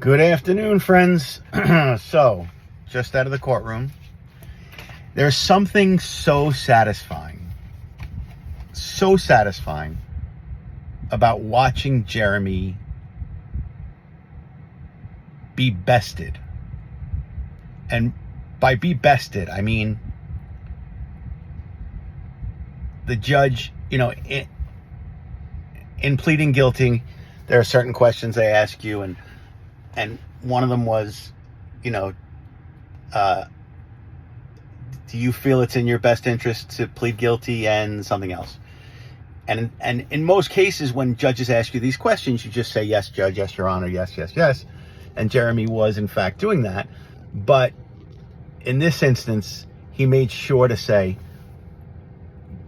Good afternoon, friends. So, just out of the courtroom. There's something so satisfying about watching Jeremy be bested. And by be bested, I mean the judge, in pleading guilty, there are certain questions they ask you, and one of them was, do you feel it's in your best interest to plead guilty, and something else. And in most cases, when judges ask you these questions, you just say, yes, judge, yes, your honor, yes, yes, yes. And Jeremy was, in fact, doing that. But in this instance, he made sure to say,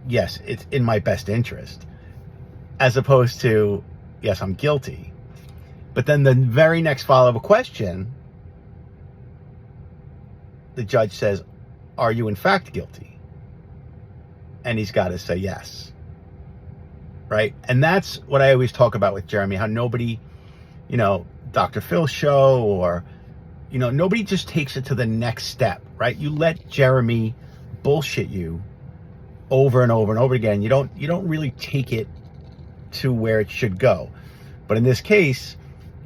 yes, it's in my best interest, as opposed to, yes, I'm guilty. But then the very next follow-up question, the judge says, are you in fact guilty? And he's got to say yes. Right? And that's what I always talk about with Jeremy, how nobody, Dr. Phil's show, or, nobody just takes it to the next step, right? You let Jeremy bullshit you over and over and over again. You don't really take it to where it should go. But in this case,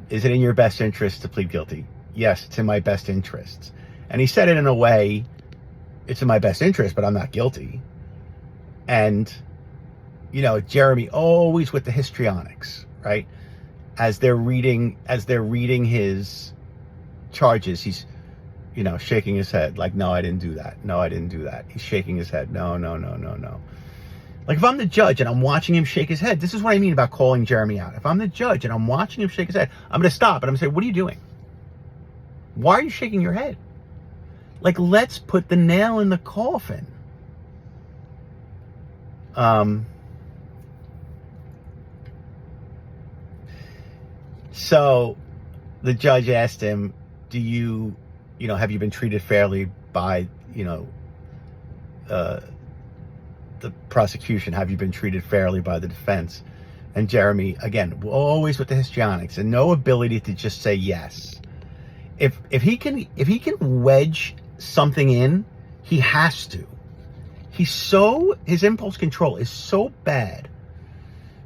is it in your best interest to plead guilty? Yes, it's in my best interests. And he said it in a way, it's in my best interest, but I'm not guilty. And, Jeremy always with the histrionics, right? As they're reading his charges, he's, shaking his head like, no, I didn't do that. No, I didn't do that. He's shaking his head. No. Like, if I'm the judge and I'm watching him shake his head, this is what I mean about calling Jeremy out. If I'm the judge and I'm watching him shake his head, I'm going to stop and I'm going to say, what are you doing? Why are you shaking your head? Like, let's put the nail in the coffin. So the judge asked him, have you been treated fairly by, the prosecution? Have you been treated fairly by the defense? And Jeremy, again, always with the histrionics and no ability to just say yes. If he can wedge something in, he has to. His impulse control is so bad.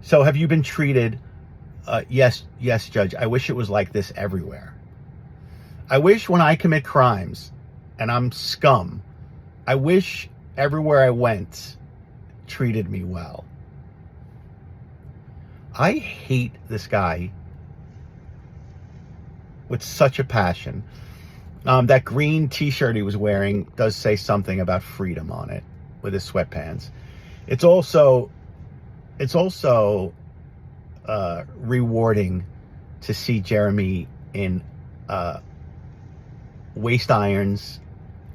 So have you been treated? Yes, judge. I wish it was like this everywhere. I wish when I commit crimes and I'm scum, I wish everywhere I went treated me well. I hate this guy with such a passion. That green t-shirt he was wearing does say something about freedom on it with his sweatpants. It's also rewarding to see Jeremy in waist irons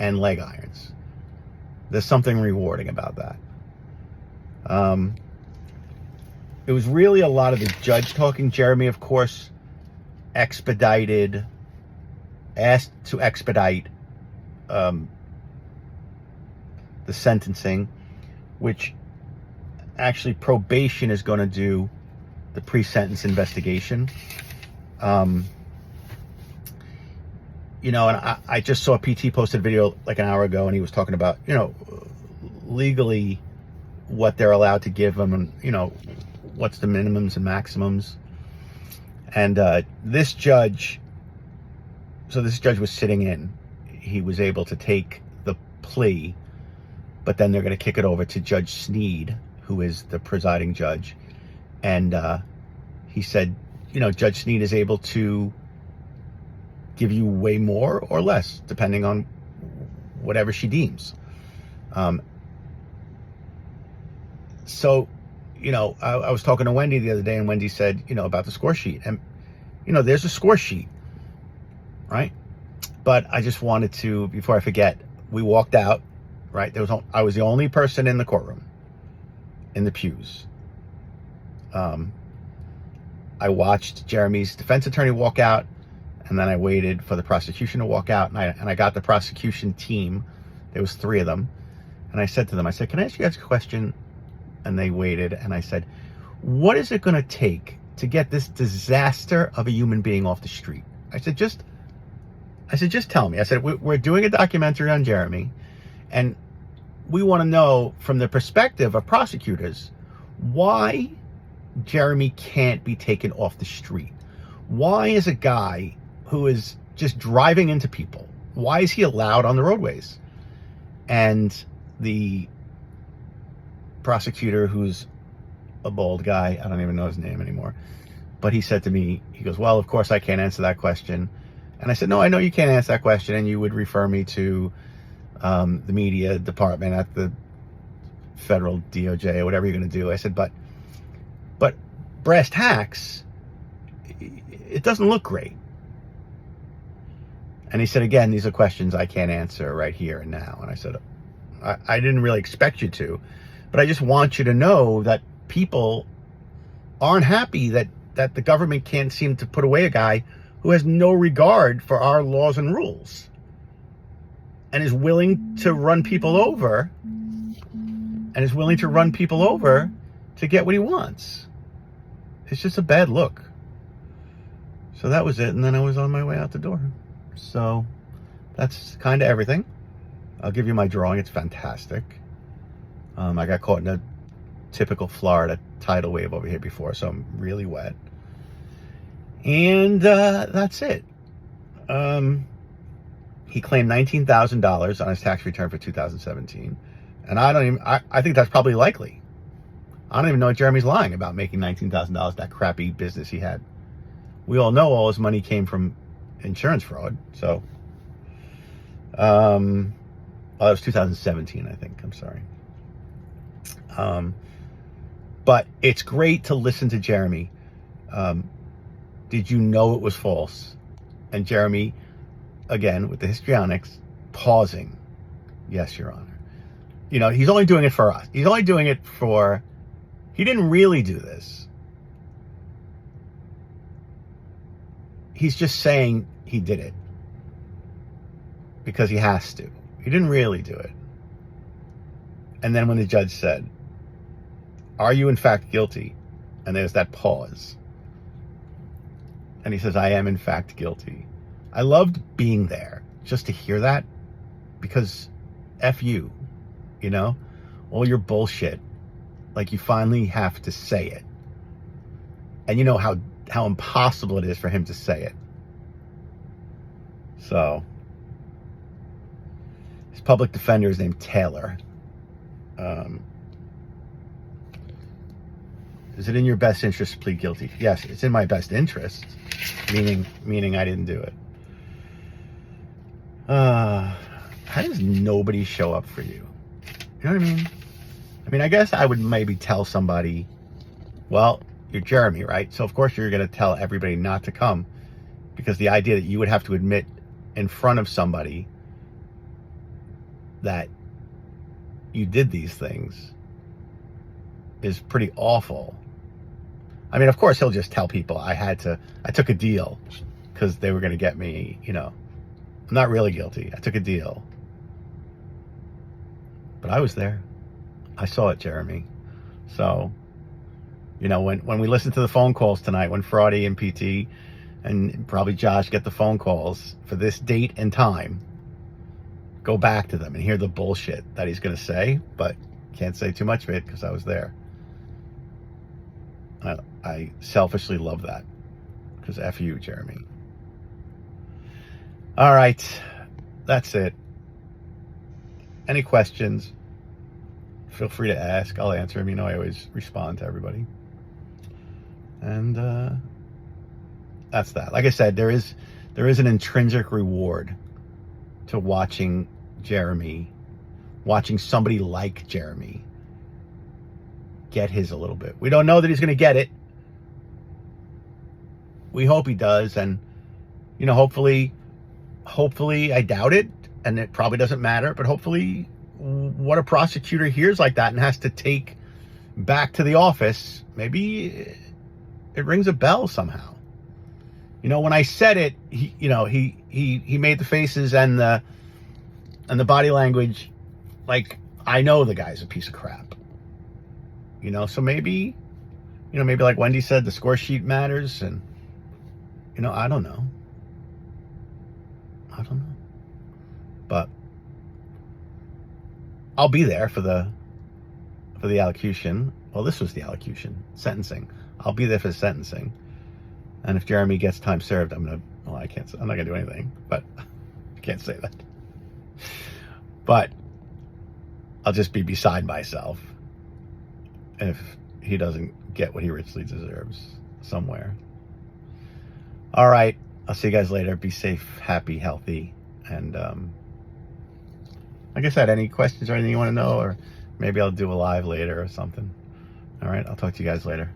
and leg irons. There's something rewarding about that. It was really a lot of the judge talking. Jeremy, of course, asked to expedite the sentencing, which actually probation is going to do the pre-sentence investigation. And I just saw PT posted a video like an hour ago, and he was talking about, legally what they're allowed to give them, and, what's the minimums and maximums. And this judge was sitting in. He was able to take the plea, but then they're going to kick it over to Judge Sneed, who is the presiding judge. And he said, Judge Sneed is able to give you way more or less, depending on whatever she deems. So, I was talking to Wendy the other day, and Wendy said, about the score sheet. And, there's a score sheet, right? But I just wanted to, before I forget, we walked out, right? I was the only person in the courtroom, in the pews. I watched Jeremy's defense attorney walk out, and then I waited for the prosecution to walk out, and I got the prosecution team. There was 3 of them. And I said to them, can I ask you guys a question? And they waited, and I said, what is it going to take to get this disaster of a human being off the street? I said, just tell me. I said, we're doing a documentary on Jeremy, and we want to know from the perspective of prosecutors why Jeremy can't be taken off the street. Why is a guy who is just driving into people, why is he allowed on the roadways? And the prosecutor, who's a bald guy, I don't even know his name anymore, but he said to me, he goes, well, of course I can't answer that question. And I said, no, I know you can't answer that question, and you would refer me to the media department at the federal DOJ or whatever you're going to do. I said, but brass tacks, it doesn't look great. And he said, again, these are questions I can't answer right here and now. And I said, I didn't really expect you to, but I just want you to know that people aren't happy that the government can't seem to put away a guy who has no regard for our laws and rules and is willing to run people over to get what he wants. It's just a bad look. So that was it. And then I was on my way out the door. So that's kind of everything. I'll give you my drawing. It's fantastic. I got caught in a typical Florida tidal wave over here before, so I'm really wet. And that's it. He claimed $19,000 on his tax return for 2017. And I think that's probably likely. I don't even know if Jeremy's lying about making $19,000, that crappy business he had. We all know all his money came from insurance fraud. So, well, it was 2017, I think. I'm sorry. But it's great to listen to Jeremy. Did you know it was false? And Jeremy, again, with the histrionics, pausing. Yes, Your Honor. You know, he's only doing it for us. He's only doing it for, he didn't really do this. He's just saying he did it because he has to. He didn't really do it. And then when the judge said, are you in fact guilty? And there's that pause. And he says, I am in fact guilty. I loved being there just to hear that, because F you, you know, all your bullshit. Like, you finally have to say it. And you know how impossible it is for him to say it. So, his public defender is named Taylor. Is it in your best interest to plead guilty? Yes, it's in my best interest, meaning I didn't do it. How does nobody show up for you? You know what I mean? I mean, I guess I would maybe tell somebody, well, you're Jeremy, right? So of course you're going to tell everybody not to come, because the idea that you would have to admit in front of somebody that you did these things is pretty awful. I mean, of course he'll just tell people I took a deal because they were going to get me, you know. I'm not really guilty. I took a deal. But I was there. I saw it, Jeremy. So, you know, when we listen to the phone calls tonight, when Friday and PT and probably Josh get the phone calls for this date and time, go back to them and hear the bullshit that he's going to say, but can't say too much of it because I was there. I selfishly love that, because F you, Jeremy. All right, that's it. Any questions, feel free to ask. I'll answer them. You know, I always respond to everybody. And that's that. Like I said, there is an intrinsic reward to watching somebody like Jeremy get his a little bit. We don't know that he's going to get it. We hope he does. And, you know, hopefully I doubt it, and it probably doesn't matter, but hopefully what a prosecutor hears like that and has to take back to the office, maybe it rings a bell somehow. You know, when I said it, he made the faces and the body language like, I know the guy's a piece of crap. You know, so maybe like Wendy said, the score sheet matters, and, you know, I don't know. I don't know. But I'll be there for the allocution. Well, this was the allocution, sentencing. I'll be there for the sentencing. And if Jeremy gets time served, I'm not gonna do anything, but I can't say that. But I'll just be beside myself if he doesn't get what he richly deserves somewhere. All right. I'll see you guys later. Be safe, happy, healthy. And like I said, any questions or anything you want to know, or maybe I'll do a live later or something. All right. I'll talk to you guys later.